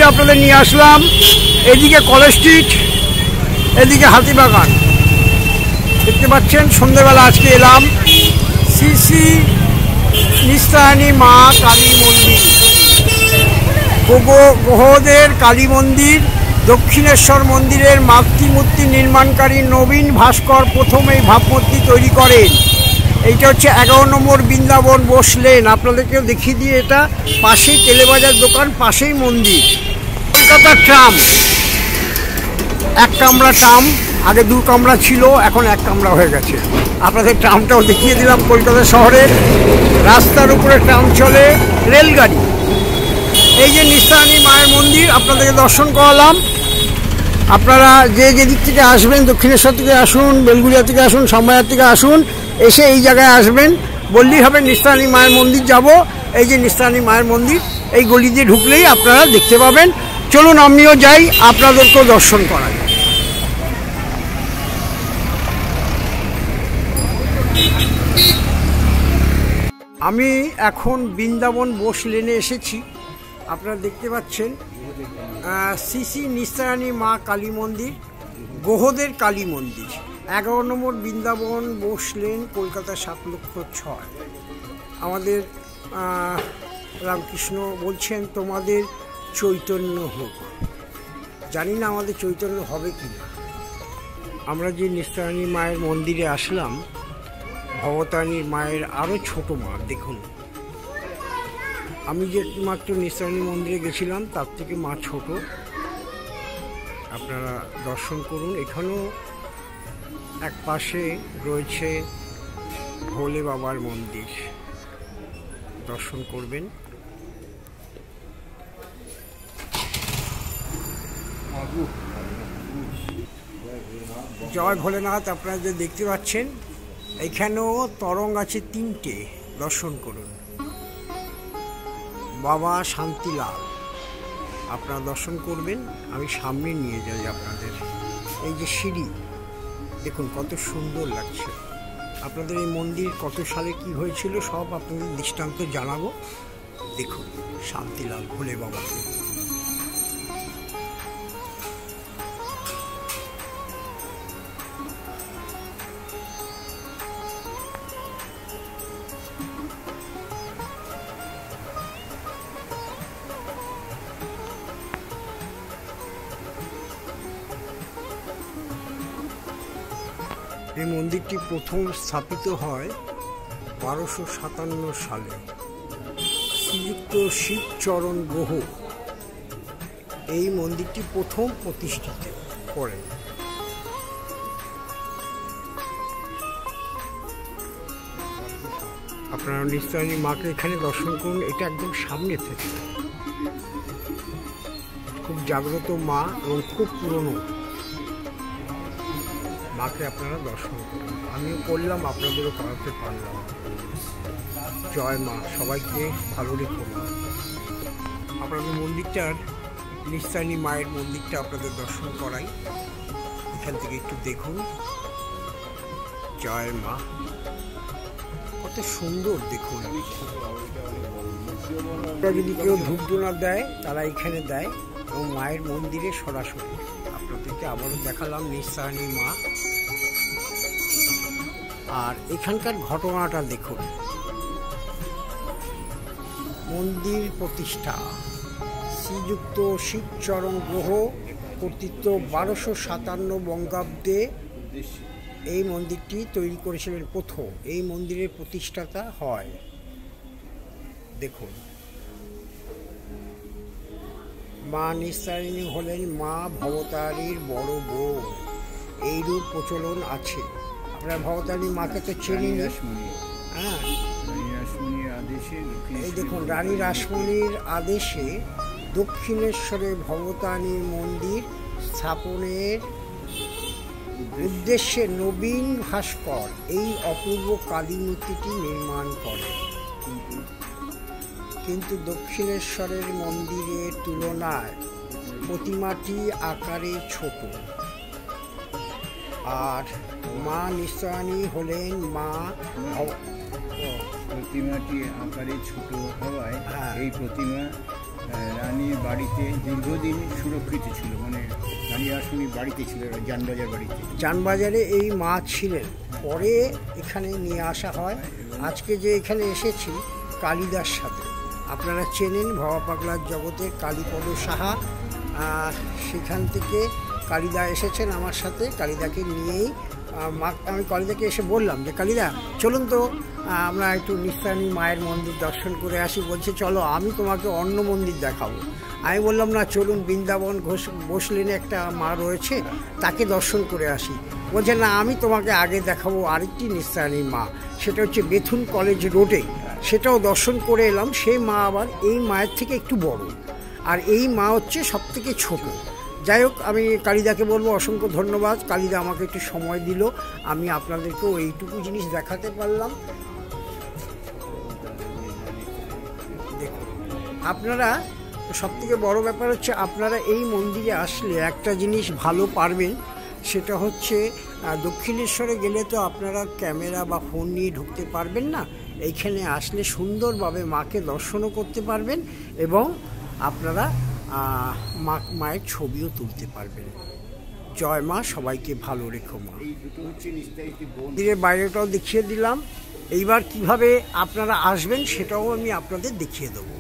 মন্দিরে আপনাদের নিয়ে আসলাম। এদিকে কলেজ স্ট্রিট, এদিকে হাতিবাগান। দেখতে পাচ্ছেন সন্ধ্যেবেলা আজকে এলাম শ্রী শ্রী নিস্তারিণী মা কালী মন্দির, গোহদের কালী মন্দির। দক্ষিণেশ্বর মন্দিরের মাতৃমূর্তি নির্মাণকারী নবীন ভাস্কর প্রথম এই ভাবমূর্তি তৈরি করেন। এইটা হচ্ছে 11 নম্বর বৃন্দাবন বসলেন। আপনাদেরকেও দেখিয়ে দিয়ে, এটা পাশেই তেলেবাজার দোকান, পাশেই মন্দির। কলকাতার ট্রাম, এক কামরা ট্রাম, আগে 2 কামরা ছিল, এখন 1 কামরা হয়ে গেছে। আপনাদের ট্রামটাও দেখিয়ে দিলাম। কলকাতা শহরের রাস্তার উপরে ট্রাম চলে, রেলগাড়ি। এই যে নিস্তারিণী মায়ের মন্দির আপনাদেরকে দর্শন করালাম। আপনারা যে দিক থেকে আসবেন, দক্ষিণেশ্বর থেকে আসুন, বেলগুড়িয়া থেকে আসুন, শ্যামবাজার থেকে আসুন, এসে এই জায়গায় আসবেন, বললেই হবে নিস্তারিণী মায়ের মন্দির যাব। এই যে নিস্তারিণী মায়ের মন্দির, এই গলি দিয়ে ঢুকলেই আপনারা দেখতে পাবেন। চলুন আমিও যাই, আপনাদেরকেও দর্শন করাই। আমি এখন বৃন্দাবন বোস লেনে এসেছি। আপনারা দেখতে পাচ্ছেন শ্রী শ্রী নিস্তারিণী মা কালী মন্দির, গোহদের কালী মন্দির, 11 নম্বর বৃন্দাবন বোস লেন, কলকাতা 7,06,000। আমাদের রামকৃষ্ণ বলছেন তোমাদের চৈতন্য হোক। জানি না আমাদের চৈতন্য হবে কি না। আমরা যে নিস্তারিণী মায়ের মন্দিরে আসলাম, ভবতারিণীর মায়ের আরও ছোট মা। দেখুন, আমি যে মাত্র নিস্তারিণী মন্দিরে গেছিলাম তার থেকে মা ছোট। আপনারা দর্শন করুন। এখানেও এক পাশে রয়েছে ভোলে বাবার মন্দির, দর্শন করবেন। জয় ভোলেনাথ। আপনারা যে দেখতে পাচ্ছেন, এখানেও তরঙ্গ আছে 3টে, দর্শন করুন। বাবা শান্তিলাল, আপনারা দর্শন করবেন। আমি সামনে নিয়ে যাই আপনাদের। এই যে সিঁড়ি দেখুন, কত সুন্দর লাগছে। আপনাদের এই মন্দির কত সালে কি হয়েছিল সব আপনাদের দৃষ্টান্ত জানাবো। দেখুন শান্তিলাল ভোলে বাবাকে। এই মন্দিরটি প্রথম স্থাপিত হয় 1257 সালে। শ্রীযুক্ত শিবচরণ গুহ এই মন্দিরটি প্রথম প্রতিষ্ঠিত করেন। আপনারা নিস্তারিণী মাকে এখানে দর্শন করুন। এটা একদম সামনে থেকে, খুব জাগ্রত মা এবং খুব পুরনো মাকে আপনারা দর্শন করুন। আমিও করলাম, আপনাদেরও করাতে পারলাম। জয় মা, সবাইকে ভালো রেখো মা। আপনাদের মন্দিরটার, নিস্তারিণী মায়ের মন্দিরটা আপনাদের দর্শন করাই। এখান থেকে একটু দেখুন। জয় মা, কত সুন্দর দেখুন। যদি কেউ ধূপধুনা দেয় তারা এখানে দেয়, এবং মায়ের মন্দিরে সরাসরি আপনাদেরকে আবারও দেখালাম নিস্তারিণী মা। আর এখানকার ঘটনাটা দেখুন। মন্দির প্রতিষ্ঠা শ্রীযুক্ত শিবচরণ গুহ কর্তৃত্ব 1257 বঙ্গাব্দে এই মন্দিরটি তৈরি করেছিলেন প্রথম। এই মন্দিরের প্রতিষ্ঠাতা হয়। দেখুন, মা নিস্তারিণী হলেন মা ভবতারিণীর বড় বোন। এইরূপ প্রচলন আছে। আপনারা ভবতারিণী মাকে তো চেনেন। হ্যাঁ, এই দেখুন, রানী রাসমণির আদেশে দক্ষিণেশ্বরে ভবতারিণীর মন্দির স্থাপনের উদ্দেশ্যে নবীন ভাস্কর এই অপূর্ব কালী মূর্তিটি নির্মাণ করেন। কিন্তু দক্ষিণেশ্বরের মন্দিরের তুলনায় প্রতিমাটি আকারে ছোট। আর মা নিস্তারিণী হলেন মা। প্রতিমাটি আকারে ছোট হওয়ায় এই প্রতিমা রানীর বাড়িতে দীর্ঘদিন সুরক্ষিত ছিল, মানে রানী রাসমণি বাড়িতে ছিল, জানবাজার বাড়িতে। জানবাজারে এই মা ছিলেন, পরে এখানে নিয়ে আসা হয়। আজকে যে এখানে এসেছি কালিদার সাথে, আপনারা চেনেন ভাবা পাগলার জগতের কালীপদ সাহা, সেখান থেকে কালিদা এসেছেন আমার সাথে। কালিদাকে নিয়েই আমি কালিদাকে এসে বললাম যে কালিদা চলুন তো আমরা একটু নিস্তারণী মায়ের মন্দির দর্শন করে আসি। বলছে চলো আমি তোমাকে অন্য মন্দির দেখাবো। আমি বললাম না, চলুন বৃন্দাবন বোস লেনে একটা মা রয়েছে তাকে দর্শন করে আসি। বলছে না, আমি তোমাকে আগে দেখাবো আরেকটি নিস্তারণী মা, সেটা হচ্ছে বেথুন কলেজ রোডে, সেটাও দর্শন করে এলাম। সেই মা আবার এই মায়ের থেকে একটু বড়, আর এই মা হচ্ছে সব থেকে ছোটো। যাই হোক, আমি কালিদাকে বলবো অসংখ্য ধন্যবাদ। কালিদা আমাকে একটু সময় দিল, আমি আপনাদেরকেও এইটুকু জিনিস দেখাতে পারলাম। দেখুন, আপনারা সবথেকে বড় ব্যাপার হচ্ছে আপনারা এই মন্দিরে আসলে একটা জিনিস ভালো পারবেন, সেটা হচ্ছে দক্ষিণেশ্বরে গেলে তো আপনারা ক্যামেরা বা ফোন নিয়ে ঢুকতে পারবেন না। এইখানে আসলে সুন্দরভাবে মাকে দর্শনও করতে পারবেন এবং আপনারা মায়ের ছবিও তুলতে পারবেন। জয় মা, সবাইকে ভালো রেখো মা। মন্দিরের বাইরেটাও দেখিয়ে দিলাম। এইবার কিভাবে আপনারা আসবেন সেটাও আমি আপনাদের দেখিয়ে দেবো।